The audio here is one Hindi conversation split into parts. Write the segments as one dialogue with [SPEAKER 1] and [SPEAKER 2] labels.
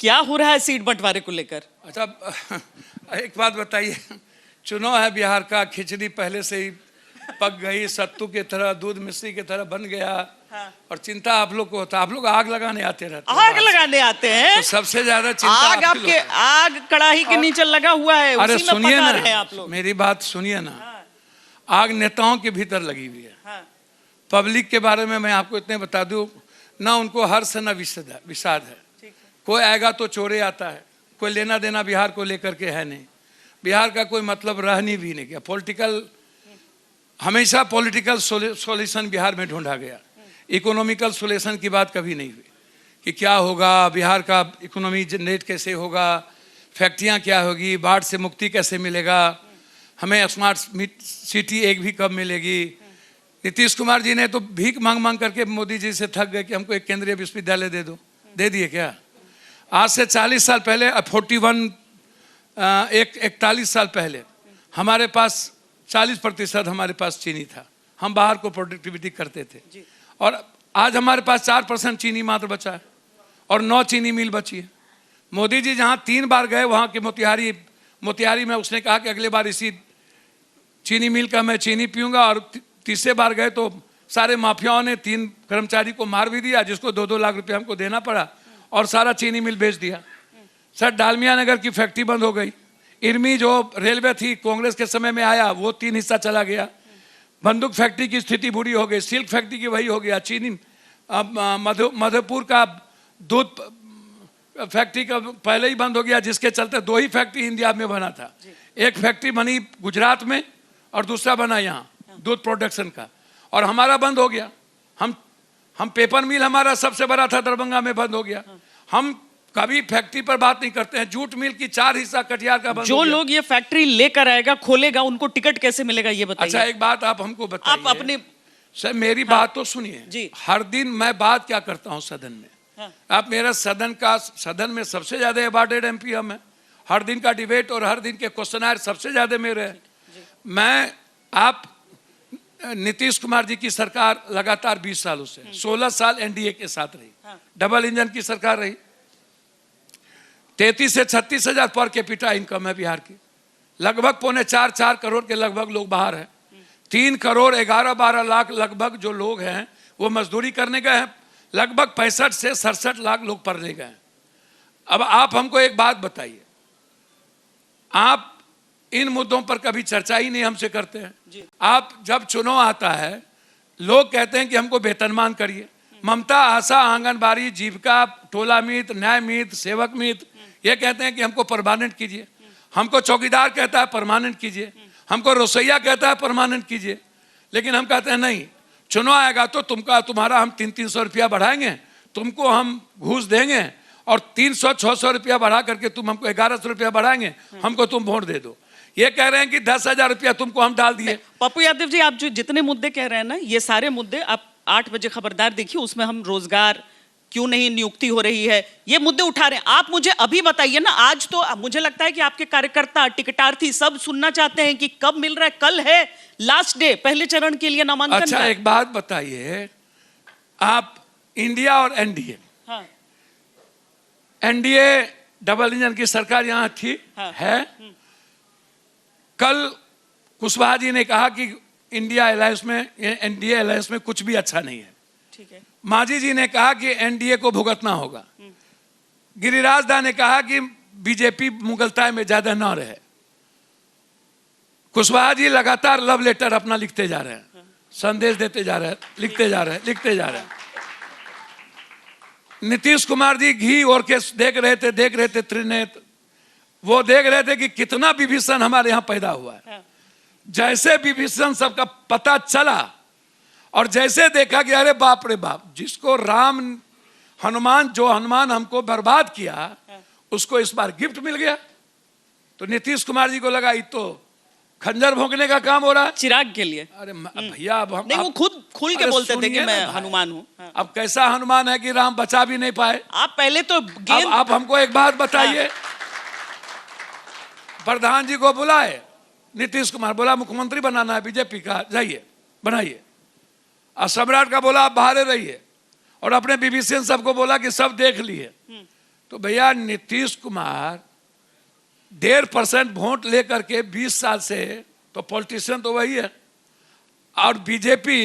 [SPEAKER 1] क्या हो रहा है सीट बंटवारे को लेकर?
[SPEAKER 2] अच्छा, एक बात बताइए, चुनाव है बिहार का, खिचड़ी पहले से ही पक गई, सत्तू की तरह, दूध मिश्री की तरह बन गया। हाँ। और चिंता आप लोग को होता, आप लोग आग लगाने आते रहते हैं।
[SPEAKER 1] आग लगाने आते हैं
[SPEAKER 2] तो सबसे ज्यादा चिंता
[SPEAKER 1] आग आपके आग कड़ाही के नीचे लगा हुआ है।
[SPEAKER 2] अरे
[SPEAKER 1] उसी में
[SPEAKER 2] सुनिए
[SPEAKER 1] पका रहे हैं
[SPEAKER 2] ना,
[SPEAKER 1] आप लोग।
[SPEAKER 2] मेरी बात सुनिए ना।
[SPEAKER 1] हाँ।
[SPEAKER 2] आग नेताओं के भीतर लगी हुई है।
[SPEAKER 1] हाँ।
[SPEAKER 2] पब्लिक के बारे में मैं आपको इतने बता दूं, ना उनको हर्ष न विषाद है। कोई आएगा तो चोरे आता है, कोई लेना देना बिहार को लेकर के है नहीं। बिहार का कोई मतलब रहनी भी नहीं गया। हमेशा पॉलिटिकल सॉल्यूशन बिहार में ढूंढा गया। इकोनॉमिकल सॉल्यूशन की बात कभी नहीं हुई कि क्या होगा, बिहार का इकोनॉमी जनरेट कैसे होगा, फैक्ट्रियां क्या होगी, बाढ़ से मुक्ति कैसे मिलेगा, हमें स्मार्ट सिटी एक भी कब मिलेगी। नीतीश कुमार जी ने तो भीख मांग मांग करके मोदी जी से थक गए कि हमको एक केंद्रीय विश्वविद्यालय दे दो। दे दिए क्या? आज से 40 साल पहले 41 साल पहले हमारे पास 40% हमारे पास चीनी था। हम बाहर को प्रोडक्टिविटी करते थे। और आज हमारे पास 4% चीनी मात्र बचा है और 9 चीनी मिल बची है। मोदी जी जहाँ 3 बार गए, वहाँ के मोतिहारी में उसने कहा कि अगले बार इसी चीनी मिल का मैं चीनी पीऊँगा। और तीसरे बार गए तो सारे माफियाओं ने 3 कर्मचारी को मार भी दिया, जिसको 2-2 लाख रुपये हमको देना पड़ा, और सारा चीनी मिल बेच दिया। सर, डालमिया नगर की फैक्ट्री बंद हो गई। इरमी जो रेलवे थी कांग्रेस के समय में आया, वो 3 हिस्सा चला गया। बंदूक फैक्ट्री की स्थिति बुरी हो गई, सिल्क फैक्ट्री की वही हो गया। चीनी मधुपुर का दूध फैक्ट्री का पहले ही बंद हो गया, जिसके चलते 2 ही फैक्ट्री इंडिया में बना था। एक फैक्ट्री बनी गुजरात में और दूसरा बना यहाँ दूध प्रोडक्शन का, और हमारा बंद हो गया। हम पेपर मिल हमारा सबसे बड़ा था, दरभंगा में बंद हो गया। हम कभी फैक्ट्री पर बात नहीं करते हैं। जूट मिल की 4 हिस्सा कटिहार का बंद
[SPEAKER 1] जो
[SPEAKER 2] हो गया।
[SPEAKER 1] लोग ये फैक्ट्री लेकर आएगा, खोलेगा, उनको टिकट कैसे मिलेगा ये बताइए।
[SPEAKER 2] अच्छा, एक बात आप हमको बताइए।
[SPEAKER 1] आप अपने
[SPEAKER 2] सर मेरी बात तो सुनिए। हर दिन मैं बात क्या करता हूँ सदन में। आप मेरा सदन में सबसे ज्यादा अवार्डेड एमपी हम है। हर दिन का डिबेट और हर दिन के क्वेश्चन सबसे ज्यादा मेरे हैं। आप नीतीश कुमार जी की सरकार लगातार 20 सालों से 16 साल एनडीए के साथ रही। डबल इंजन की सरकार रही। 33 से 36 हजार पर कैपिटा इनकम है बिहार की। लगभग 4.25 करोड़ के लगभग लोग बाहर हैं। 3 करोड़ 11-12 लाख लगभग जो लोग हैं वो मजदूरी करने गए हैं। लगभग 65 से 67 लाख लोग पढ़ने गए हैं। अब आप हमको एक बात बताइए, आप इन मुद्दों पर कभी चर्चा ही नहीं हमसे करते हैं। आप जब चुनाव आता है, लोग कहते हैं कि हमको वेतनमान करिए। ममता, आशा, आंगनबाड़ी, जीविका, टोला मित्र, न्याय मित्र, सेवक मित्र, ये कहते हैं कि हमको परमानेंट कीजिए। हमको चौकीदार कहता है परमानेंट कीजिए। हमको रसोईया कहता है परमानेंट कीजिए। लेकिन हम कहते हैं नहीं, चुनाव आएगा तो तुम्हारा हम 300-300 रुपया बढ़ाएंगे, तुमको हम घूस देंगे, और 300-600 रुपया बढ़ा करके तुम हमको 1100 रुपया बढ़ाएंगे, हमको तुम वोट दे दो। ये कह रहे हैं कि 10,000 रुपया तुमको हम डाल दिए।
[SPEAKER 1] पप्पू यादव जी, आप जो जितने मुद्दे कह रहे हैं ना, ये सारे मुद्दे आप 8 बजे खबरदार देखिए, उसमें हम रोजगार क्यों नहीं नियुक्ति हो रही है, ये मुद्दे उठा रहे हैं। आप मुझे अभी बताइए ना, आज तो मुझे लगता है कि आपके कार्यकर्ता, टिकटार्थी सब सुनना चाहते हैं कि कब मिल रहा है। कल है लास्ट डे पहले चरण के लिए नामांकन।
[SPEAKER 2] अच्छा, एक बात बताइए, आप इंडिया और एनडीए, एनडीए डबल इंजन की सरकार यहाँ थी, है। कल कुशवाहा जी ने कहा कि इंडिया अलायंस में, एनडीए अलायंस में कुछ भी अच्छा नहीं है। ठीक है। मांझी जी ने कहा कि एनडीए को भुगतना होगा। गिरिराज दा ने कहा कि बीजेपी मुगलताई में ज्यादा न रहे। कुशवाहा जी लगातार लव लेटर अपना लिखते जा रहे हैं, संदेश देते जा रहे हैं, लिखते जा रहे हैं। नीतीश कुमार जी घी और के देख रहे थे त्रिनेत्र। वो देख रहे थे कि कितना विभीषण हमारे यहाँ पैदा हुआ है। जैसे विभीषण सबका पता चला और जैसे देखा कि अरे बाप रे बाप, जिसको हनुमान हमको बर्बाद किया, उसको इस बार गिफ्ट मिल गया। तो नीतीश कुमार जी को लगा ये तो खंजर भोंकने का काम हो रहा है चिराग के लिए। अरे भैया, अब हम
[SPEAKER 1] वो खुद खुल के बोलते थे कि मैं हनुमान हूँ।
[SPEAKER 2] अब कैसा हनुमान है कि राम बचा भी नहीं पाए।
[SPEAKER 1] आप पहले तो
[SPEAKER 2] आप हमको एक बात बताइए। प्रधान जी को बुलाए, नीतीश कुमार बोला मुख्यमंत्री बनाना है बीजेपी का, जाइए बनाइए। और सम्राट का बोला आप बाहर रहिए, और अपने बीबीसी सबको बोला कि सब देख लिए। तो भैया नीतीश कुमार 1.5% वोट लेकर के 20 साल से, तो पॉलिटिशियन तो वही है, और बीजेपी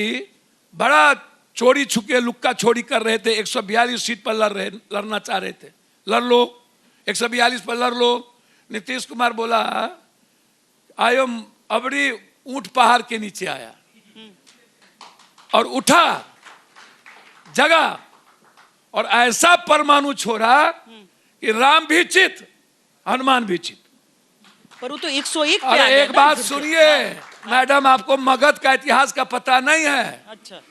[SPEAKER 2] बड़ा चोरी छुके लुक्का छोड़ी कर रहे थे। 142 सीट पर लड़ना चाह रहे थे, लड़ लो 142 पर लड़ लो। नीतीश कुमार बोला आयो अबड़ी ऊंट पहाड़ के नीचे आया और उठा जगा और ऐसा परमाणु छोड़ा कि राम भी चित हनुमान भी चित।
[SPEAKER 1] पर वो तो 101 पे आ
[SPEAKER 2] अरे
[SPEAKER 1] गया
[SPEAKER 2] एक
[SPEAKER 1] ना।
[SPEAKER 2] बात सुनिए मैडम, आपको मगध का इतिहास का पता नहीं है।
[SPEAKER 1] अच्छा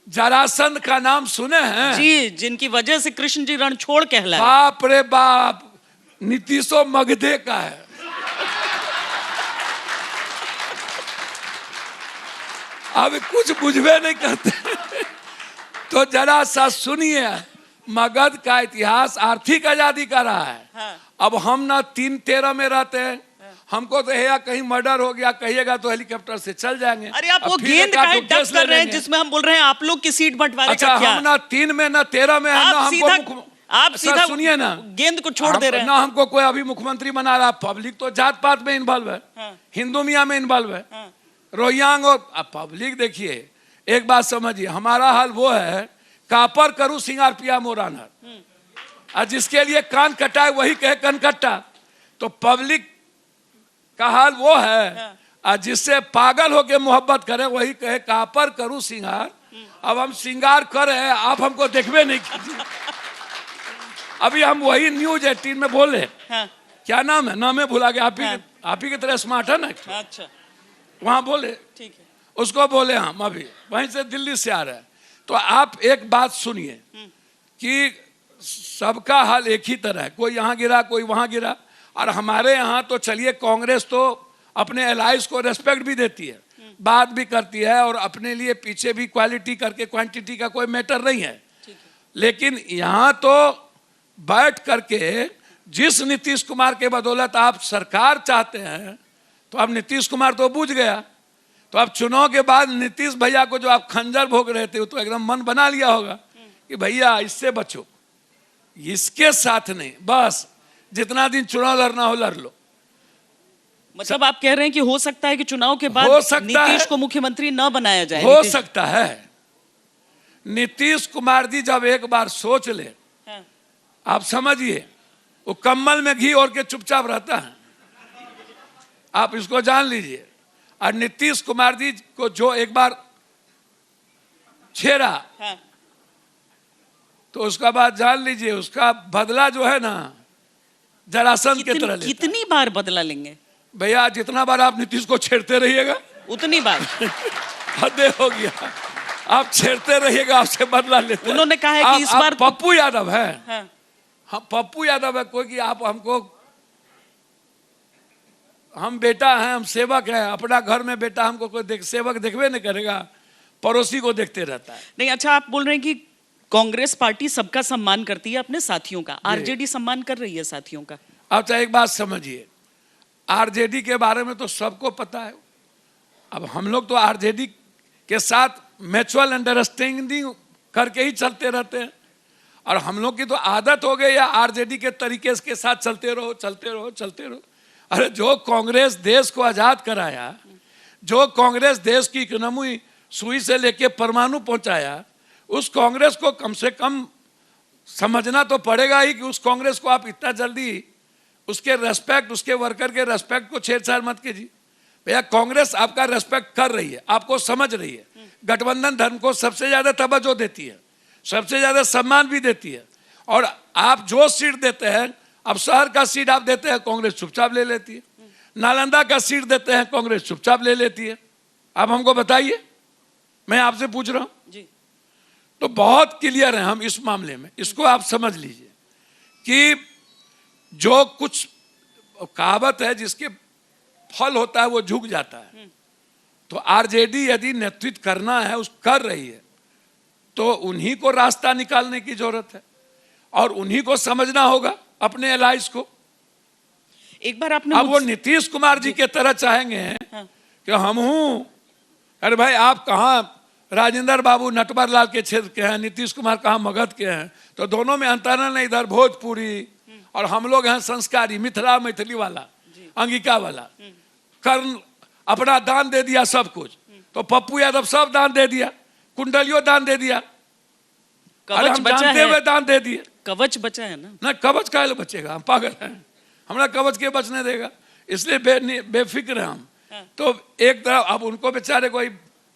[SPEAKER 2] जरासंध का नाम सुने हैं?
[SPEAKER 1] जी, जिनकी वजह से कृष्ण जी रण छोड़ कहलाए।
[SPEAKER 2] बाप रे बाप, नीतीशो मगधे का है। अब कुछ बुझवे नहीं करते। तो जरा सा सुनिए, मगध का इतिहास आर्थिक आजादी का रहा है।
[SPEAKER 1] हाँ।
[SPEAKER 2] अब हम ना 3-13 में रहते हैं, हमको तो है कहीं मर्डर हो गया कहिएगा तो हेलीकॉप्टर से चल जाएंगे।
[SPEAKER 1] अरे आप
[SPEAKER 2] अब
[SPEAKER 1] वो
[SPEAKER 2] फिर
[SPEAKER 1] गेंद
[SPEAKER 2] एकाध
[SPEAKER 1] काहे
[SPEAKER 2] तो
[SPEAKER 1] डक
[SPEAKER 2] केस ले
[SPEAKER 1] कर रहे हैं
[SPEAKER 2] लेंगे।
[SPEAKER 1] जिसमें हम बोल रहे हैं आप लोग की सीट बंटवारे
[SPEAKER 2] अच्छा,
[SPEAKER 1] का क्या?
[SPEAKER 2] हम ना 3 में ना 13 में है ना हमको
[SPEAKER 1] आप सीधा
[SPEAKER 2] सुनिए ना,
[SPEAKER 1] गेंद को छोड़ दे रहे हैं।
[SPEAKER 2] ना हमको कोई अभी मुख्यमंत्री बना रहा। पब्लिक तो जात पात में इन्वॉल्व है।
[SPEAKER 1] हाँ।
[SPEAKER 2] हिंदू मियाँ में इन्वॉल्व है।
[SPEAKER 1] हाँ।
[SPEAKER 2] रोहिंग्यांग और पब्लिक। देखिए एक बात समझिए, हमारा हाल वो है कापर करूं सिंगार पिया मोरानर, और जिसके लिए कान कटाए वही कहे कनकट्टा। तो पब्लिक का हाल वो है, और जिससे पागल होके मोहब्बत करे वही कहे कापर करूं सिंगार। अब हम सिंगार कर रहे हैं, आप हमको देखबे नहीं कीजिए। अभी हम वही न्यूज 18 में बोले।
[SPEAKER 1] हाँ।
[SPEAKER 2] क्या नाम है, नाम है भुला गया।
[SPEAKER 1] हाँ।
[SPEAKER 2] आप ही की तरह स्मार्ट है ना,
[SPEAKER 1] अच्छा
[SPEAKER 2] वहां बोले,
[SPEAKER 1] ठीक है।
[SPEAKER 2] उसको बोले हम अभी वहीं से दिल्ली से आ रहे हैं। तो आप एक बात सुनिए कि सबका हाल एक ही तरह है, कोई यहाँ गिरा कोई वहां गिरा। और हमारे यहाँ तो चलिए कांग्रेस तो अपने एलाइज को रेस्पेक्ट भी देती है, बात भी करती है, और अपने लिए पीछे भी क्वालिटी करके क्वांटिटी का कोई मैटर नहीं है। लेकिन यहाँ तो बैठ करके जिस नीतीश कुमार के बदौलत आप सरकार चाहते हैं, तो अब नीतीश कुमार तो बूझ गया। तो अब चुनाव के बाद नीतीश भैया को जो आप खंजर भोग रहे थे, वो तो एकदम मन बना लिया होगा कि भैया इससे बचो, इसके साथ नहीं, बस जितना दिन चुनाव लड़ना हो लड़ लो।
[SPEAKER 1] मतलब आप कह रहे हैं कि हो सकता है कि चुनाव के बाद
[SPEAKER 2] हो सकता
[SPEAKER 1] नीतीश
[SPEAKER 2] है।
[SPEAKER 1] को मुख्यमंत्री न बनाया जाए।
[SPEAKER 2] हो सकता है। नीतीश कुमार जी जब एक बार सोच ले,
[SPEAKER 1] हाँ।
[SPEAKER 2] आप समझिए, वो कम्बल में घी और के चुपचाप रहता है, आप इसको जान लीजिए। और नीतीश कुमार जी को जो एक बार छेड़ा,
[SPEAKER 1] हाँ।
[SPEAKER 2] तो उसका बाद जान लीजिए उसका बदला जो है ना जरासंध के तरह लेता है।
[SPEAKER 1] कितनी बार बदला लेंगे
[SPEAKER 2] भैया? जितना बार आप नीतीश को छेड़ते रहिएगा
[SPEAKER 1] उतनी बार।
[SPEAKER 2] हद हो गया, आप छेड़ते रहिएगा, आपसे बदला लेते।
[SPEAKER 1] उन्होंने कहा है कि इस बार
[SPEAKER 2] पप्पू यादव है।
[SPEAKER 1] हाँ।
[SPEAKER 2] हाँ, पप्पू यादव है कोई कि आप हमको, हम बेटा हैं, हम सेवक हैं, अपना घर में बेटा हमको कोई सेवक देखबे नहीं करेगा, पड़ोसी को देखते रहता है।
[SPEAKER 1] नहीं, अच्छा आप बोल रहे हैं कि कांग्रेस पार्टी सबका सम्मान करती है, अपने साथियों का। आरजेडी सम्मान कर रही है साथियों का।
[SPEAKER 2] अब चाहे एक बात समझिए, आरजेडी के बारे में तो सबको पता है। अब हम लोग तो आरजेडी के साथ म्यूचुअल अंडरस्टैंडिंग करके ही चलते रहते हैं, और हम लोग की तो आदत हो गई है आरजेडी के तरीके के साथ चलते रहो चलते रहो चलते रहो। अरे जो कांग्रेस देश को आजाद कराया, जो कांग्रेस देश की इकोनॉमी सुई से लेके परमाणु पहुंचाया, उस कांग्रेस को कम से कम समझना तो पड़ेगा ही कि उस कांग्रेस को आप इतना जल्दी उसके रेस्पेक्ट, उसके वर्कर के रेस्पेक्ट को छेड़छाड़ मत कीजिए। भैया कांग्रेस आपका रेस्पेक्ट कर रही है, आपको समझ रही है, गठबंधन धर्म को सबसे ज्यादा तवज्जो देती है, सबसे ज्यादा सम्मान भी देती है। और आप जो सीट देते हैं, अब शहर का सीट आप देते हैं, कांग्रेस चुपचाप ले लेती है। नालंदा का सीट देते हैं, कांग्रेस चुपचाप ले लेती है। आप हमको बताइए, मैं आपसे पूछ रहा हूं
[SPEAKER 1] जी।
[SPEAKER 2] तो बहुत क्लियर है हम इस मामले में। इसको आप समझ लीजिए कि जो कुछ कहावत है, जिसके फल होता है वो झुक जाता है। तो आरजेडी यदि नेतृत्व करना है, उस कर रही है, तो उन्हीं को रास्ता निकालने की जरूरत है, और उन्हीं को समझना होगा अपने एलाइज को।
[SPEAKER 1] एक बार आपने
[SPEAKER 2] अब वो नीतीश कुमार जी के तरह चाहेंगे कि हम हूं, अरे भाई आप कहाँ राजेंद्र बाबू नटवर लाल के क्षेत्र के हैं, नीतीश कुमार कहाँ मगध के हैं, तो दोनों में अंतर नहीं। इधर भोजपुरी, और हम लोग हैं संस्कारी, मिथिला मैथिली वाला, अंगिका वाला। कर्ण अपना दान दे दिया सब कुछ, तो पप्पू यादव सब दान दे दिया, कुंडलियों दान दे दिया, अरे
[SPEAKER 1] कवच
[SPEAKER 2] हम
[SPEAKER 1] बचा
[SPEAKER 2] जानते
[SPEAKER 1] है,
[SPEAKER 2] हुए दान दे दिए।
[SPEAKER 1] कवच बचा है ना।
[SPEAKER 2] ना कवच काहे बचेगा, हम पागल हैं, हमारा कवच के बचने देगा, इसलिए बेफिक्र हैं हम। तो एक तरफ अब उनको बेचारे कोई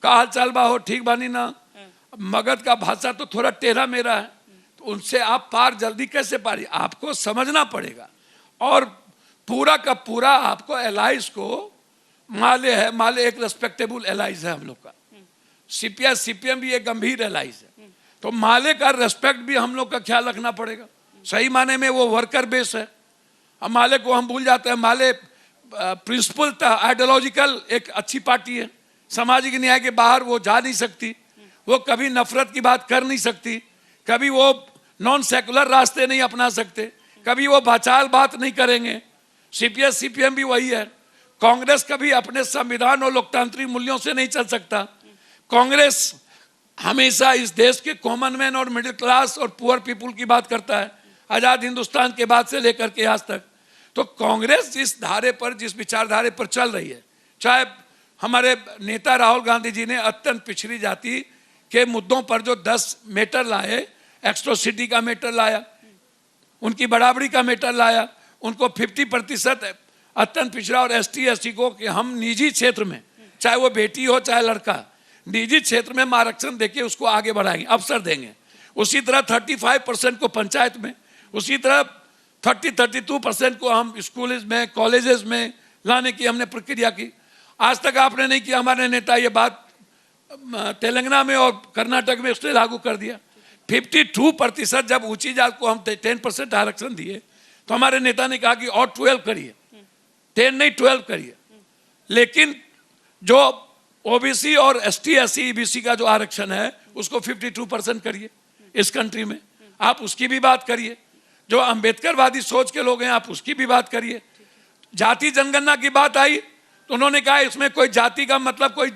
[SPEAKER 2] का हाल चाल बा हो, ठीक बानी ना, मगध का भाषा तो थोड़ा टेढ़ा मेरा है, तो उनसे आप पार जल्दी कैसे पारी, आपको समझना पड़ेगा। और पूरा का पूरा आपको एलाइज को, माले है, माले एक रेस्पेक्टेबल एलाइज है हम लोग का, सीपीएम भी एक गंभीर एलाइज है, तो माले का रेस्पेक्ट भी हम लोग का ख्याल रखना पड़ेगा। सही माने में वो वर्कर बेस है, हम माले को हम भूल जाते हैं। माले प्रिंसिपल था, आइडियोलॉजिकल एक अच्छी पार्टी है, सामाजिक न्याय के बाहर वो जा नहीं सकती, वो कभी नफरत की बात कर नहीं सकती, कभी वो नॉन सेकुलर रास्ते नहीं अपना सकते, कभी वो बाचाल बात नहीं करेंगे। सीपीएम भी वही है। कांग्रेस कभी अपने संविधान और लोकतांत्रिक मूल्यों से नहीं चल सकता। कांग्रेस हमेशा इस देश के कॉमन मैन और मिडिल क्लास और पुअर पीपुल की बात करता है, आजाद हिंदुस्तान के बाद से लेकर के आज तक। तो कांग्रेस जिस धारे पर, जिस विचारधारे पर चल रही है, चाहे हमारे नेता राहुल गांधी जी ने अत्यंत पिछड़ी जाति के मुद्दों पर जो 10 मैटर लाए, एक्सट्रोसिटी का मैटर लाया, उनकी बराबरी का मैटर लाया, उनको 50% अत्यंत पिछड़ा और ST/SC को कि हम निजी क्षेत्र में, चाहे वो बेटी हो चाहे लड़का, निजी क्षेत्र में आरक्षण देके उसको आगे बढ़ाएंगे, अवसर देंगे। उसी तरह 35% को पंचायत में, उसी तरह 32% को हम स्कूल में, कॉलेजेस में लाने की हमने प्रक्रिया की। आज तक आपने नहीं किया, हमारे नेता ये बात तेलंगाना में और कर्नाटक में उसने लागू कर दिया। 52% जब ऊंची जात को हम 10% आरक्षण दिए, तो हमारे नेता ने कहा कि और 12 करिए, 10 नहीं 12 करिए। लेकिन जो OBC और ST/SC EBC का जो आरक्षण है उसको 52% करिए इस कंट्री में, आप उसकी भी बात करिए। जो अंबेडकरवादी सोच के लोग हैं आप उसकी भी बात करिए। जाति जनगणना की बात आई तो उन्होंने कहा इसमें कोई जाति का मतलब कोई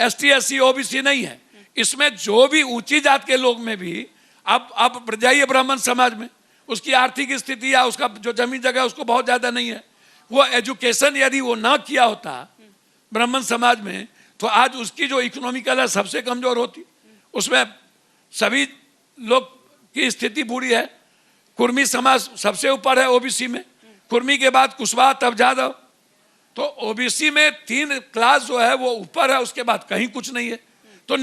[SPEAKER 2] ST/SC OBC नहीं है, इसमें जो भी ऊंची जात के लोग में भी अब जाइए ब्राह्मण समाज में, उसकी आर्थिक स्थिति या उसका जो जमीन जगह उसको बहुत ज्यादा नहीं है, वो एजुकेशन यदि वो ना किया होता ब्राह्मण समाज में, तो आज उसकी जो इकोनॉमिकल है सबसे कमजोर होती। उसमें सभी लोग की स्थिति बुरी है। कुर्मी समाज सबसे ऊपर है OBC में, कुर्मी के बाद कुशवाहा तब जादव, तो OBC में 3 क्लास जो है वो ऊपर है, उसके बाद कहीं कुछ नहीं है। तो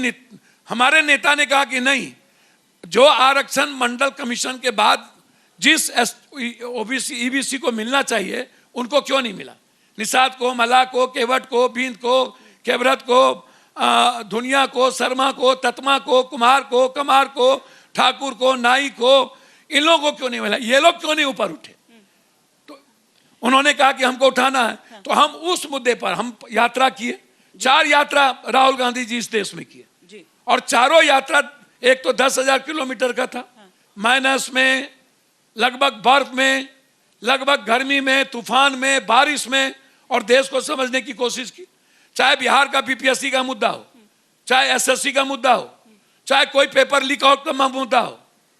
[SPEAKER 2] हमारे नेता ने कहा कि नहीं, जो आरक्षण मंडल कमीशन के बाद जिस OBC EBC को मिलना चाहिए उनको क्यों नहीं मिला। निषाद को, मला को, केवट को, बींद को, केवरत को, धुनिया को, शर्मा को, ततमा को, कुमार को, कमार को, ठाकुर को, नाई को, इन लोगों को क्यों नहीं मिला, ये लोग क्यों नहीं ऊपर उठे। तो उन्होंने कहा कि हमको उठाना है, तो हम उस मुद्दे पर हम यात्रा किए। 4 यात्रा राहुल गांधी जी इस देश में किए, और चारों यात्रा, एक तो 10,000 किलोमीटर का था, माइनस में, लगभग बर्फ में, लगभग गर्मी में, तूफान में, बारिश में, और देश को समझने की कोशिश की। चाहे बिहार का PPSC का मुद्दा हो, चाहे SSC का मुद्दा हो, चाहे कोई पेपर लीक आउट का मुद्दा हो,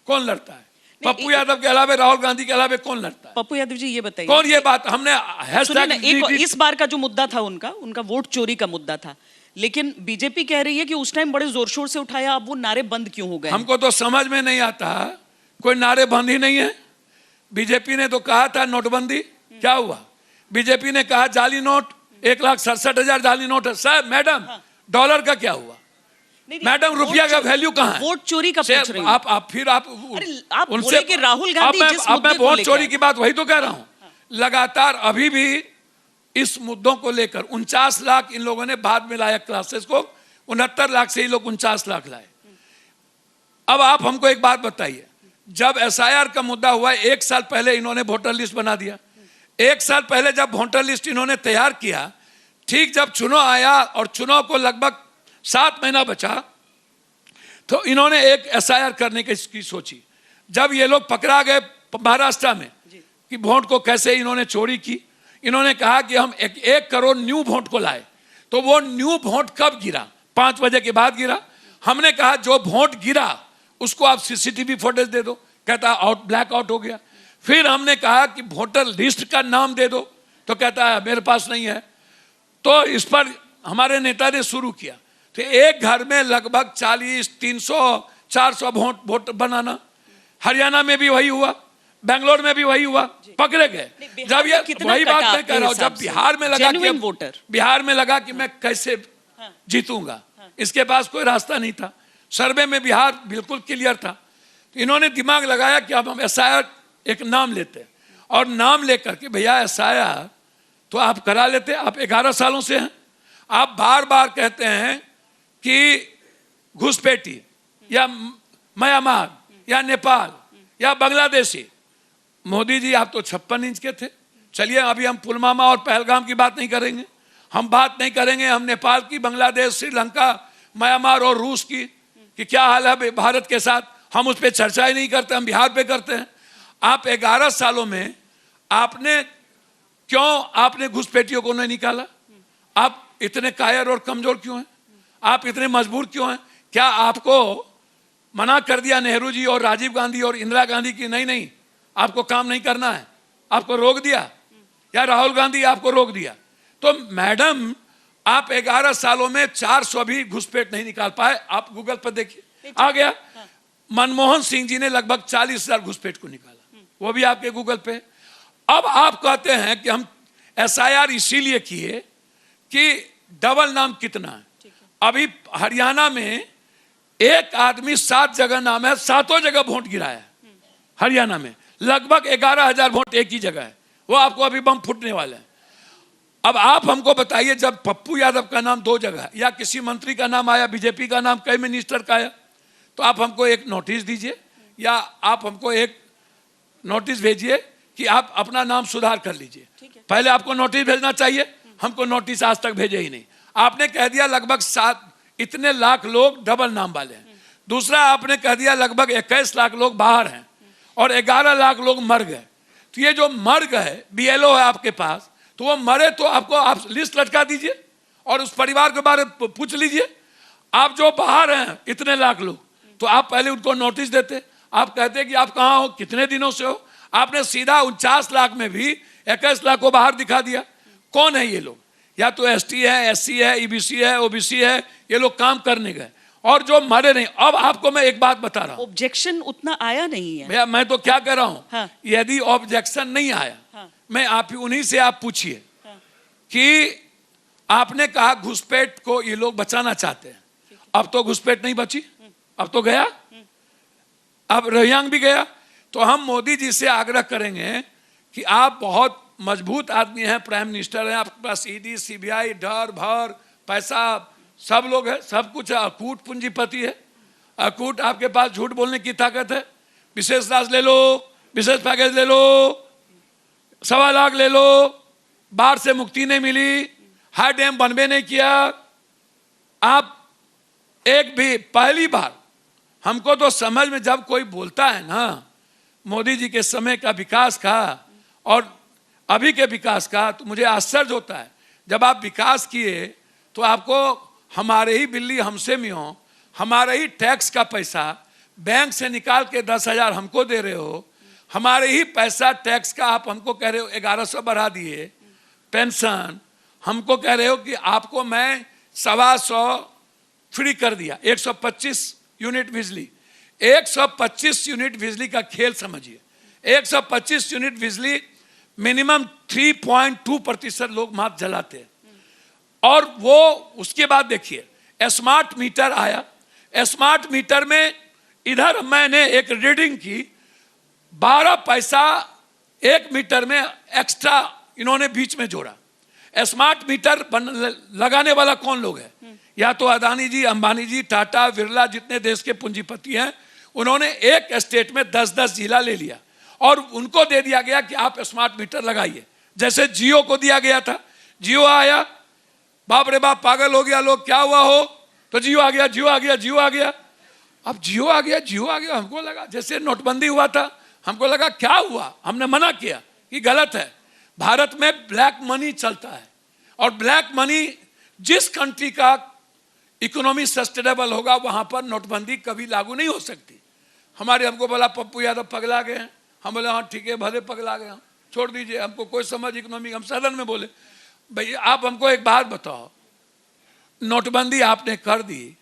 [SPEAKER 2] कौन लड़ता है? पप्पू यादव के अलावा, राहुल गांधी के अलावा कौन लड़ता है?
[SPEAKER 1] पप्पू यादव जी ये बताइए,
[SPEAKER 2] कौन ये बात हमने
[SPEAKER 1] इस बार का जो मुद्दा था उनका वोट चोरी का मुद्दा था, लेकिन बीजेपी कह रही है कि उस टाइम बड़े जोर शोर से उठाया, अब वो नारे बंद क्यों हो गए?
[SPEAKER 2] हमको तो समझ में नहीं आता, कोई नारे बंद ही नहीं है। बीजेपी ने तो कहा था नोटबंदी, क्या हुआ? बीजेपी ने कहा जाली नोट, 1,67,000 जाली नोट है। सर मैडम, डॉलर का क्या हुआ? मैडम, रुपया का वैल्यू कहाँ है?
[SPEAKER 1] वोट चोरी का पूछ रही हूं।
[SPEAKER 2] आप
[SPEAKER 1] उनसे कि राहुल गांधी जिस मुद्दे को
[SPEAKER 2] वोट चोरी की बात वही तो कह रहा हूं। लगातार अभी भी इस मुद्दों को लेकर 49 लाख इन लोगों ने बाद में लाया क्लासेस को, 69 लाख से ही लोग 49 लाख लाए। अब आप हमको एक बात बताइए, जब SIR का मुद्दा हुआ 1 साल पहले इन्होंने वोटर लिस्ट बना दिया। 1 साल पहले जब वोटर लिस्ट इन्होंने तैयार किया, ठीक जब चुनाव आया और चुनाव को लगभग 7 महीना बचा, तो इन्होंने एक SIR करने की सोची। जब ये लोग पकड़ा गए महाराष्ट्र में कि वोट को कैसे इन्होंने चोरी की, इन्होंने कहा कि हम 1 करोड़ न्यू वोट को लाए। तो वो न्यू वोट कब गिरा? 5 बजे के बाद गिरा। हमने कहा जो वोट गिरा उसको आप CCTV फुटेज दे दो, कहता आउट, ब्लैक आउट हो गया। फिर हमने कहा कि वोटर लिस्ट का नाम दे दो, तो कहता है मेरे पास नहीं है। तो इस पर हमारे नेता ने शुरू किया, तो एक घर में लगभग 40, 300, 400 वोट बनाना। हरियाणा में भी वही हुआ, बेंगलोर में भी वही हुआ, पकड़े गए। जब ये वही बात मैं कह रहा हूँ, जब बिहार में लगा कि बिहार में लगा कि मैं कैसे जीतूंगा, इसके पास कोई रास्ता नहीं था। सर्वे में बिहार बिल्कुल क्लियर था। तो इन्होंने दिमाग लगाया कि अब हम एसआईआर एक नाम लेते हैं, और नाम लेकर के भैया एसआईआर तो आप करा लेते, आप 11 सालों से हैं, आप बार बार कहते हैं कि घुसपैठी या म्यांमार या नेपाल या बांग्लादेशी। मोदी जी आप तो 56 इंच के थे। चलिए अभी हम पुलवामा और पहलगाम की बात नहीं करेंगे, हम बात नहीं करेंगे हम नेपाल की, बांग्लादेश, श्रीलंका, म्यांमार और रूस की कि क्या हाल है भारत के साथ, हम उस पर चर्चा ही नहीं करते, हम बिहार पे करते हैं। आप 11 सालों में आपने घुसपैठियों को नहीं निकाला? आप इतने कायर और कमजोर क्यों हैं? आप इतने मजबूर क्यों हैं? क्या आपको मना कर दिया नेहरू जी और राजीव गांधी और इंदिरा गांधी की नहीं आपको काम नहीं करना है, आपको रोक दिया? या राहुल गांधी आपको रोक दिया? तो मैडम आप 11 सालों में 400 भी घुसपैठ नहीं निकाल पाए। आप गूगल पर देखिए, आ गया। मनमोहन सिंह जी ने लगभग 40,000 घुसपैठ को निकाला, वो भी आपके गूगल पे। अब आप कहते हैं कि हम एसआईआर इसीलिए किए कि डबल नाम कितना है। अभी हरियाणा में एक आदमी 7 जगह नाम है, 7 जगह वोट गिराया है हरियाणा में, लगभग 11,000 वोट एक ही जगह है। वो आपको अभी बम फूटने वाले हैं। अब आप हमको बताइए, जब पप्पू यादव का नाम 2 जगह है, या किसी मंत्री का नाम आया, बीजेपी का नाम, कई मिनिस्टर का आया, तो आप हमको एक नोटिस दीजिए, या आप हमको एक नोटिस भेजिए कि आप अपना नाम सुधार कर लीजिए। पहले आपको नोटिस भेजना चाहिए, हमको नोटिस आज तक भेजे ही नहीं। आपने कह दिया लगभग 7 इतने लाख लोग डबल नाम वाले हैं। दूसरा आपने कह दिया लगभग 21 लाख लोग बाहर हैं और 11 लाख लोग मर गए। तो ये जो मर गए, बीएलओ है आपके पास, तो वो मरे तो आपको आप लिस्ट लटका दीजिए और उस परिवार के बारे में पूछ लीजिए। आप जो बाहर हैं इतने लाख लोग, तो आप पहले उनको नोटिस देते। आप कहते कि आप कहाँ हो, कितने दिनों से हो। आपने सीधा 49 लाख में भी 21 लाख को बाहर दिखा दिया। कौन है ये लोग? या तो एसटी है, एससी है, ईबीसी है, ओबीसी है, ये लोग काम करने गए और जो मरे नहीं। अब आपको मैं एक बात बता रहा हूँ,
[SPEAKER 1] ऑब्जेक्शन उतना आया नहीं है।
[SPEAKER 2] भैया मैं तो क्या कह रहा हूँ,
[SPEAKER 1] हाँ।
[SPEAKER 2] यदि ऑब्जेक्शन नहीं आया,
[SPEAKER 1] हाँ।
[SPEAKER 2] मैं आप उन्हीं से आप पूछिए कि आपने कहा घुसपैठ को ये लोग बचाना चाहते हैं। अब तो घुसपैठ नहीं बची, अब तो गया, अब रोहतांग भी गया। तो हम मोदी जी से आग्रह करेंगे कि आप बहुत मजबूत आदमी हैं, प्राइम मिनिस्टर हैं, आपके पास ईडी, सीबीआई, डर भर, पैसा, सब लोग है, सब कुछ है, अकूट पूंजीपति है, अकूट आपके पास झूठ बोलने की ताकत है। विशेष राज ले लो, विशेष पैकेज ले लो, 1.25 लाख ले लो, बाढ़ से मुक्ति नहीं मिली, हाई डैम बनवे नहीं किया। आप एक भी, पहली बार हमको तो समझ में जब कोई बोलता है ना मोदी जी के समय का विकास का और अभी के विकास का, तो मुझे आश्चर्य होता है। जब आप विकास किए तो आपको हमारे ही बिल्ली हमसे में हो, हमारे ही टैक्स का पैसा बैंक से निकाल के 10,000 हमको दे रहे हो, हमारे ही पैसा टैक्स का आप हमको कह रहे हो 1100 बढ़ा दिए, पेंशन हमको कह रहे हो कि आपको मैं 125 फ्री कर दिया, 125 यूनिट बिजली, 125 यूनिट बिजली का खेल समझिए। 125 यूनिट बिजली मिनिमम 3.2% लोग मात्र जलाते हैं। और वो उसके बाद देखिए स्मार्ट मीटर आया, स्मार्ट मीटर में इधर मैंने एक रीडिंग की, 12 पैसा 1 मीटर में एक्स्ट्रा इन्होंने बीच में जोड़ा। स्मार्ट मीटर लगाने वाला कौन लोग है? या तो अदानी जी, अंबानी जी, टाटा, बिरला, जितने देश के पूंजीपति हैं, उन्होंने एक स्टेट में 10-10 जिला ले लिया और उनको दे दिया गया कि आप स्मार्ट मीटर लगाइए। जैसे जियो को दिया गया था, जियो आया, बाप रे बाप पागल हो गया लोग, क्या हुआ हो, तो जियो आ गया, जियो आ गया, जियो आ गया। अब जियो आ गया, जियो आ गया, हमको लगा जैसे नोटबंदी हुआ था, हमको लगा क्या हुआ, हमने मना किया कि गलत है। भारत में ब्लैक मनी चलता है और ब्लैक मनी जिस कंट्री का इकोनॉमी सस्टेनेबल होगा वहां पर नोटबंदी कभी लागू नहीं हो सकती। हमारे हमको बोला पप्पू यादव पगला गए हैं, हम बोले हाँ ठीक है, भले पगला गए हम, छोड़ दीजिए, हमको कोई समझ इकोनॉमिक। हम सदन में बोले भाई आप हमको एक बात बताओ, नोटबंदी आपने कर दी,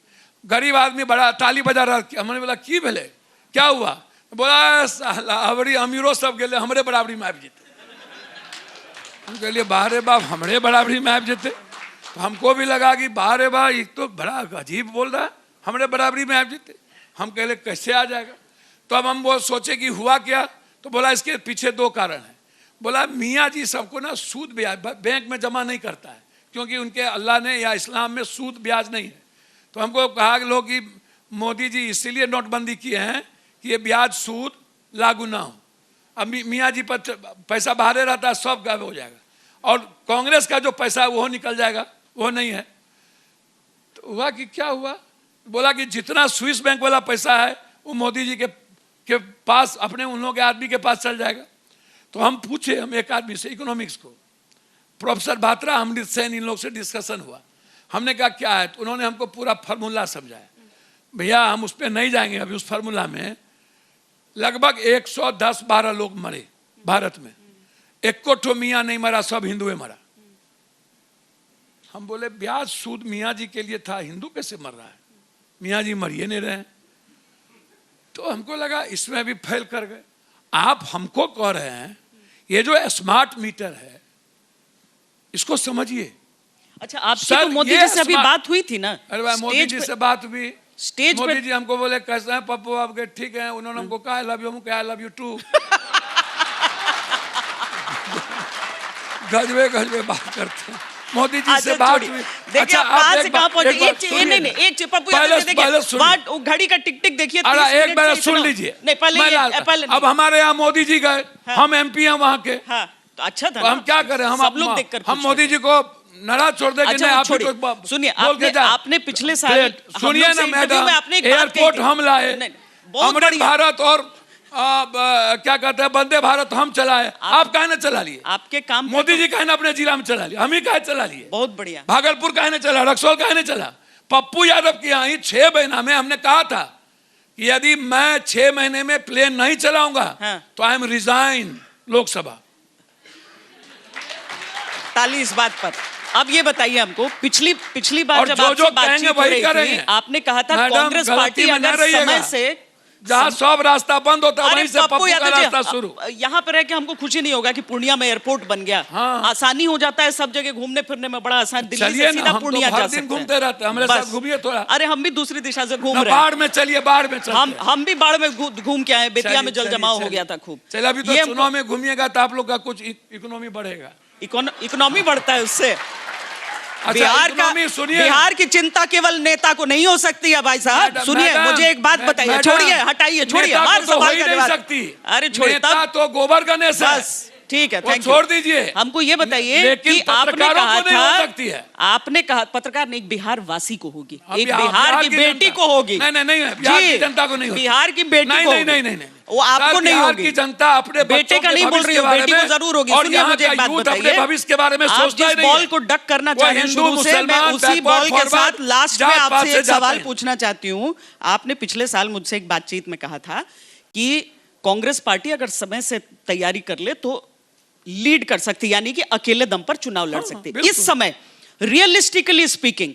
[SPEAKER 2] गरीब आदमी बड़ा ताली बजा रहा, हमने बोला की भेले, क्या हुआ? बोला साला हमारी अमीरों सब गए हमरे बराबरी में आप जीते। हम कह लिए बाहरे बाप हमरे बराबरी में आप जीते, तो हमको भी लगा कि बाहरे बा ये तो बड़ा अजीब बोल रहा है, हमरे बराबरी में आप जीते। हम कह ले कैसे आ जाएगा? तो अब हम वो सोचे कि हुआ क्या, तो बोला इसके पीछे दो कारण है। बोला मियाँ जी सबको ना सूद ब्याज बैंक में जमा नहीं करता है, क्योंकि उनके अल्लाह ने या इस्लाम में सूद ब्याज नहीं है। तो हमको कहा कि लोग कि मोदी जी इसीलिए नोटबंदी किए हैं कि ये ब्याज सूद लागू ना हो। अब मियाँ जी पर पैसा बाहर रहता है, सब गायब हो जाएगा, और कांग्रेस का जो पैसा है वो निकल जाएगा, वो नहीं है। तो हुआ कि क्या हुआ, बोला कि जितना स्विस बैंक वाला पैसा है वो मोदी जी के पास, अपने उन लोगों के आदमी के पास चल जाएगा। तो हम पूछे, हम एक आदमी से इकोनॉमिक्स को, प्रोफेसर बात्रा, अमृत सेन, इन लोग से डिस्कशन हुआ। हमने कहा क्या है, तो उन्होंने हमको पूरा फार्मूला समझाया। भैया हम उस पर नहीं जाएंगे अभी, उस फार्मूला में लगभग 110-12 लोग मरे भारत में, एक को ठो मियाँ नहीं मरा, सब हिंदुए मरा। हम बोले ब्याज सूद मियाँ जी के लिए था, हिंदू कैसे मर रहा है? मियाँ जी मरिए नहीं रहे। तो हमको लगा इसमें भी फेल कर गए। आप हमको कह रहे हैं ये जो स्मार्ट मीटर है इसको समझिए।
[SPEAKER 1] अच्छा आपकी तो मोदी जी से अभी बात हुई थी ना?
[SPEAKER 2] अरे भाई मोदी जी से बात हुई,
[SPEAKER 1] स्टेज
[SPEAKER 2] मोदी जी हमको बोले कैसे हैं पप्पू आप के? ठीक है। उन्होंने हमको कहा आई लव यू, हम कहा आई लव यू टू। गजबे गजबे बात करते हैं मोदी जी से बात हुई।
[SPEAKER 1] देखिए आप कहां से कहां पहुंचे। एक पप्पू देखिए घड़ी का टिक टिक देखिए।
[SPEAKER 2] अरे एक बार सुन लीजिए।
[SPEAKER 1] नहीं पहले
[SPEAKER 2] अब हमारे यहाँ मोदी जी गए, हम एमपी हैं वहाँ के,
[SPEAKER 1] तो अच्छा था।
[SPEAKER 2] तो हम क्या करें, हम मोदी जी को नाराज छोड़ दें कि नहीं आप ही
[SPEAKER 1] सुनिए। आपने पिछले साल
[SPEAKER 2] सुनिए ना मैडम, एयरपोर्ट हम लाए, अमृत भारत और क्या कहते हैं वंदे भारत हम चलाए, आप काहे ना चला लिए?
[SPEAKER 1] आपके काम
[SPEAKER 2] मोदी जी काहे ना अपने जिला में चला लिया, हम ही काहे चला लिए?
[SPEAKER 1] बहुत बढ़िया।
[SPEAKER 2] भागलपुर काहे ना चला, रक्सौल काहे ना चला? पप्पू यादव की यहाँ 6 महीना में हमने कहा था कि यदि मैं 6 महीने में प्लेन नहीं चलाऊंगा तो आई एम रिजाइन लोकसभा।
[SPEAKER 1] ताली इस बात पर। अब ये बताइए हमको, पिछली बार जब
[SPEAKER 2] आपसे बातचीत हो रही थी
[SPEAKER 1] आपने कहा था कांग्रेस पार्टी अगर समय से
[SPEAKER 2] जहाँ सब रास्ता बंद होता है वहीं से पप्पू का रास्ता शुरू।
[SPEAKER 1] यहाँ पर है कि हमको खुशी नहीं होगा कि पूर्णिया में एयरपोर्ट बन गया। आसानी हो जाता है सब जगह घूमने फिरने में, बड़ा आसान। दिल्ली से सीधा पूर्णिया जा सकते हैं।
[SPEAKER 2] घूमते रहते हैं, हमारे साथ घूमिए थोड़ा।
[SPEAKER 1] अरे हम भी दूसरी दिशा से घूम रहे हैं।
[SPEAKER 2] बाढ़ में चलिए, बाढ़ में
[SPEAKER 1] हम भी बाढ़ में घूम के आए, बेतिया में जल जमाव हो गया था खूब।
[SPEAKER 2] चलिए अभी तो चुनाव में घूमिएगा तो आप लोग का कुछ इकोनॉमी बढ़ेगा,
[SPEAKER 1] इकोनॉमी बढ़ता है उससे। बिहार की चिंता केवल नेता को नहीं हो सकती है भाई साहब। सुनिए मुझे एक बात बताइए, छोड़िए हटाइए, छोड़िए हर सवाल का जवाब। अरे छोड़िए,
[SPEAKER 2] तब तो गोबर गणेश है,
[SPEAKER 1] ठीक है, थैंक यू,
[SPEAKER 2] छोड़ दीजिए।
[SPEAKER 1] हमको ये बताइए कि आपने कहा था, आपने कहा पत्रकार नहीं, बिहार वासी को होगी, एक बिहार की बेटी को होगी।
[SPEAKER 2] नहीं बिहार की जनता को नहीं होगी,
[SPEAKER 1] बिहार की बेटी को।
[SPEAKER 2] नहीं
[SPEAKER 1] वो आपको नहीं होगी।
[SPEAKER 2] की जनता अपने
[SPEAKER 1] बेटे का नहीं बोल रही हूँ, बेटी को जरूर होगी।
[SPEAKER 2] और यहाँ मुझे एक बात बताइए, भविष्य के बारे में सोचता ही नहीं है।
[SPEAKER 1] बॉल को डक करना चाहे हैं शुरू से, मैं उसी बॉल के साथ लास्ट में आपसे एक सवाल पूछना चाहती हूँ। आपने पिछले साल मुझसे एक बातचीत में कहा था कि कांग्रेस पार्टी अगर समय से तैयारी कर ले तो लीड कर सकती, यानी कि अकेले दम पर चुनाव लड़ सकती। इस समय रियलिस्टिकली स्पीकिंग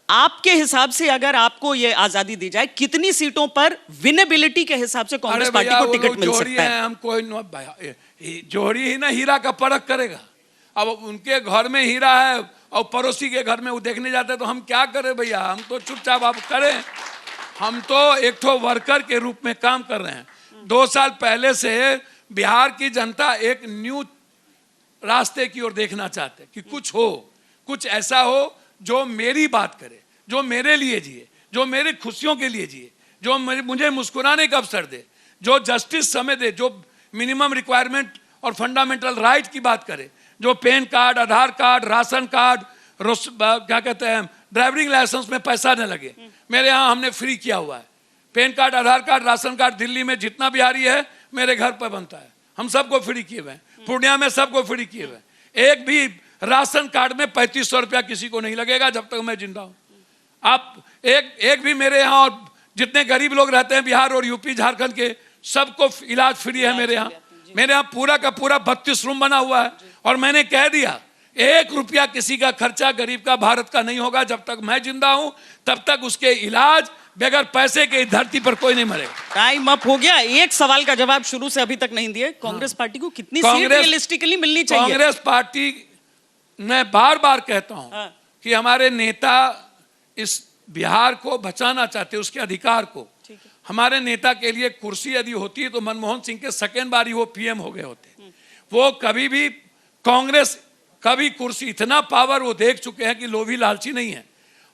[SPEAKER 1] आपके हिसाब से अगर आपको ये आजादी दी जाए, कितनी सीटों पर विनेबिलिटी के हिसाब से कांग्रेस पार्टी को टिकट मिल सकता है?
[SPEAKER 2] हम कोई जोड़ी ही ना हीरा का परख करेगा। अब उनके घर में हीरा है और पड़ोसी के घर में वो देखने जाते हैं, तो हम क्या करें भैया? हम तो चुपचाप आप करें, हम तो एक ठो वर्कर के रूप में काम कर रहे हैं। 2 साल पहले से बिहार की जनता एक न्यू रास्ते की ओर देखना चाहते कि कुछ ऐसा हो जो मेरी बात करे, जो मेरे लिए जिए, जो मेरी खुशियों के लिए जिए, जो मुझे मुस्कुराने का अवसर दे, जो जस्टिस समय दे, जो मिनिमम रिक्वायरमेंट और फंडामेंटल राइट की बात करे, जो पैन कार्ड, आधार कार्ड, राशन कार्ड, क्या कहते हैं, ड्राइविंग लाइसेंस में पैसा न लगे। मेरे यहाँ हमने फ्री किया हुआ है। पैन कार्ड, आधार कार्ड, राशन कार्ड दिल्ली में जितना बिहारी है मेरे घर पर बनता है, हम सबको फ्री किए हुए हैं। पूर्णिया में सबको फ्री किए हुए हैं। एक भी राशन कार्ड में 3500 रुपया किसी को नहीं लगेगा जब तक मैं जिंदा हूं। आप एक भी मेरे यहाँ, और जितने गरीब लोग रहते हैं बिहार और यूपी झारखंड के, सबको इलाज फ्री है मेरे यहाँ। मेरे यहाँ पूरा का पूरा 32 रूम बना हुआ है और मैंने कह दिया 1 रुपया किसी का खर्चा गरीब का भारत का नहीं होगा। जब तक मैं जिंदा हूं तब तक उसके इलाज बगैर पैसे के धरती पर कोई नहीं मरेगा।
[SPEAKER 1] टाइम अप हो गया। एक सवाल का जवाब शुरू से अभी तक नहीं दिए। कांग्रेस पार्टी को कितनी सीट रियलिस्टिकली मिलनी चाहिए?
[SPEAKER 2] कांग्रेस पार्टी, मैं बार बार कहता हूं कि हमारे नेता इस बिहार को बचाना चाहते, उसके अधिकार को। हमारे नेता के लिए कुर्सी यदि होती है तो मनमोहन सिंह के सेकेंड बार ही वो पीएम हो गए होते। वो कभी भी कांग्रेस कभी कुर्सी, इतना पावर वो देख चुके हैं कि लोभी लालची नहीं है।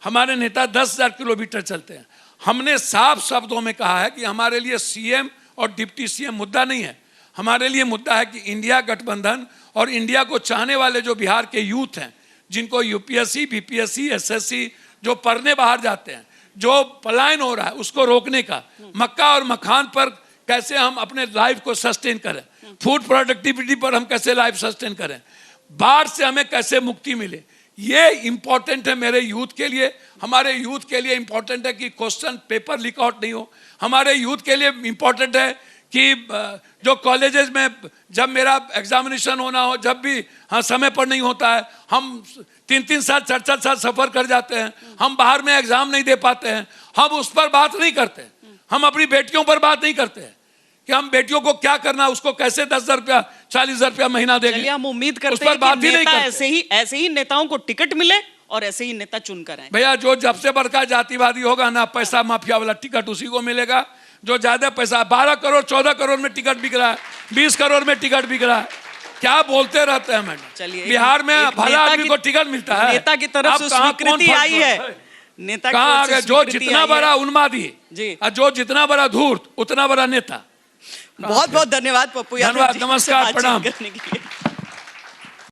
[SPEAKER 2] हमारे नेता 10,000 किलोमीटर चलते हैं। हमने साफ शब्दों में कहा है कि हमारे लिए सीएम और डिप्टी सीएम मुद्दा नहीं है। हमारे लिए मुद्दा है कि इंडिया गठबंधन और इंडिया को चाहने वाले जो बिहार के यूथ हैं, जिनको यूपीएससी, बीपीएससी, एसएससी, जो पढ़ने बाहर जाते हैं, जो पलायन हो रहा है, उसको रोकने का। मक्का और मखान पर कैसे हम अपने लाइफ को सस्टेन करें, फूड प्रोडक्टिविटी पर हम कैसे लाइफ सस्टेन करें, बाढ़ से हमें कैसे मुक्ति मिले, ये इंपॉर्टेंट है मेरे यूथ के लिए। हमारे यूथ के लिए इंपॉर्टेंट है कि क्वेश्चन पेपर लीक आउट नहीं हो। हमारे यूथ के लिए इंपॉर्टेंट है कि जो कॉलेजेस में जब मेरा एग्जामिनेशन होना हो, जब भी समय पर नहीं होता है, हम 3-3 साल 4-4 साल सफर कर जाते हैं, हम बाहर में एग्जाम नहीं दे पाते हैं, हम उस पर बात नहीं करते। हम अपनी बेटियों पर बात नहीं करते हैं कि हम बेटियों को क्या करना, उसको कैसे 10,000 रुपया 40,000 रुपया महीना देंगे।
[SPEAKER 1] हम उम्मीद करते हैं कि नेता ऐसे ही नेताओं को टिकट मिले और ऐसे ही नेता चुनकर आए।
[SPEAKER 2] भैया, जो जब से बड़का जातिवादी होगा ना, पैसा माफिया वाला टिकट उसी को मिलेगा। जो ज्यादा पैसा, 12 करोड़ 14 करोड़ में टिकट बिक रहा है, 20 करोड़ में टिकट बिक रहा है। क्या बोलते रहते हैं मैडम? चलिए, बिहार में भला आदमी को टिकट मिलता है,
[SPEAKER 1] नेता की तरफ से स्वीकृति आई है। नेता
[SPEAKER 2] कहाँ आ गए? जो जितना बड़ा उन्मादी जी, जो जितना बड़ा धूर्त, उतना बड़ा नेता।
[SPEAKER 1] बहुत बहुत धन्यवाद पप्पू यादव।
[SPEAKER 2] धन्यवाद, नमस्कार, प्रणाम।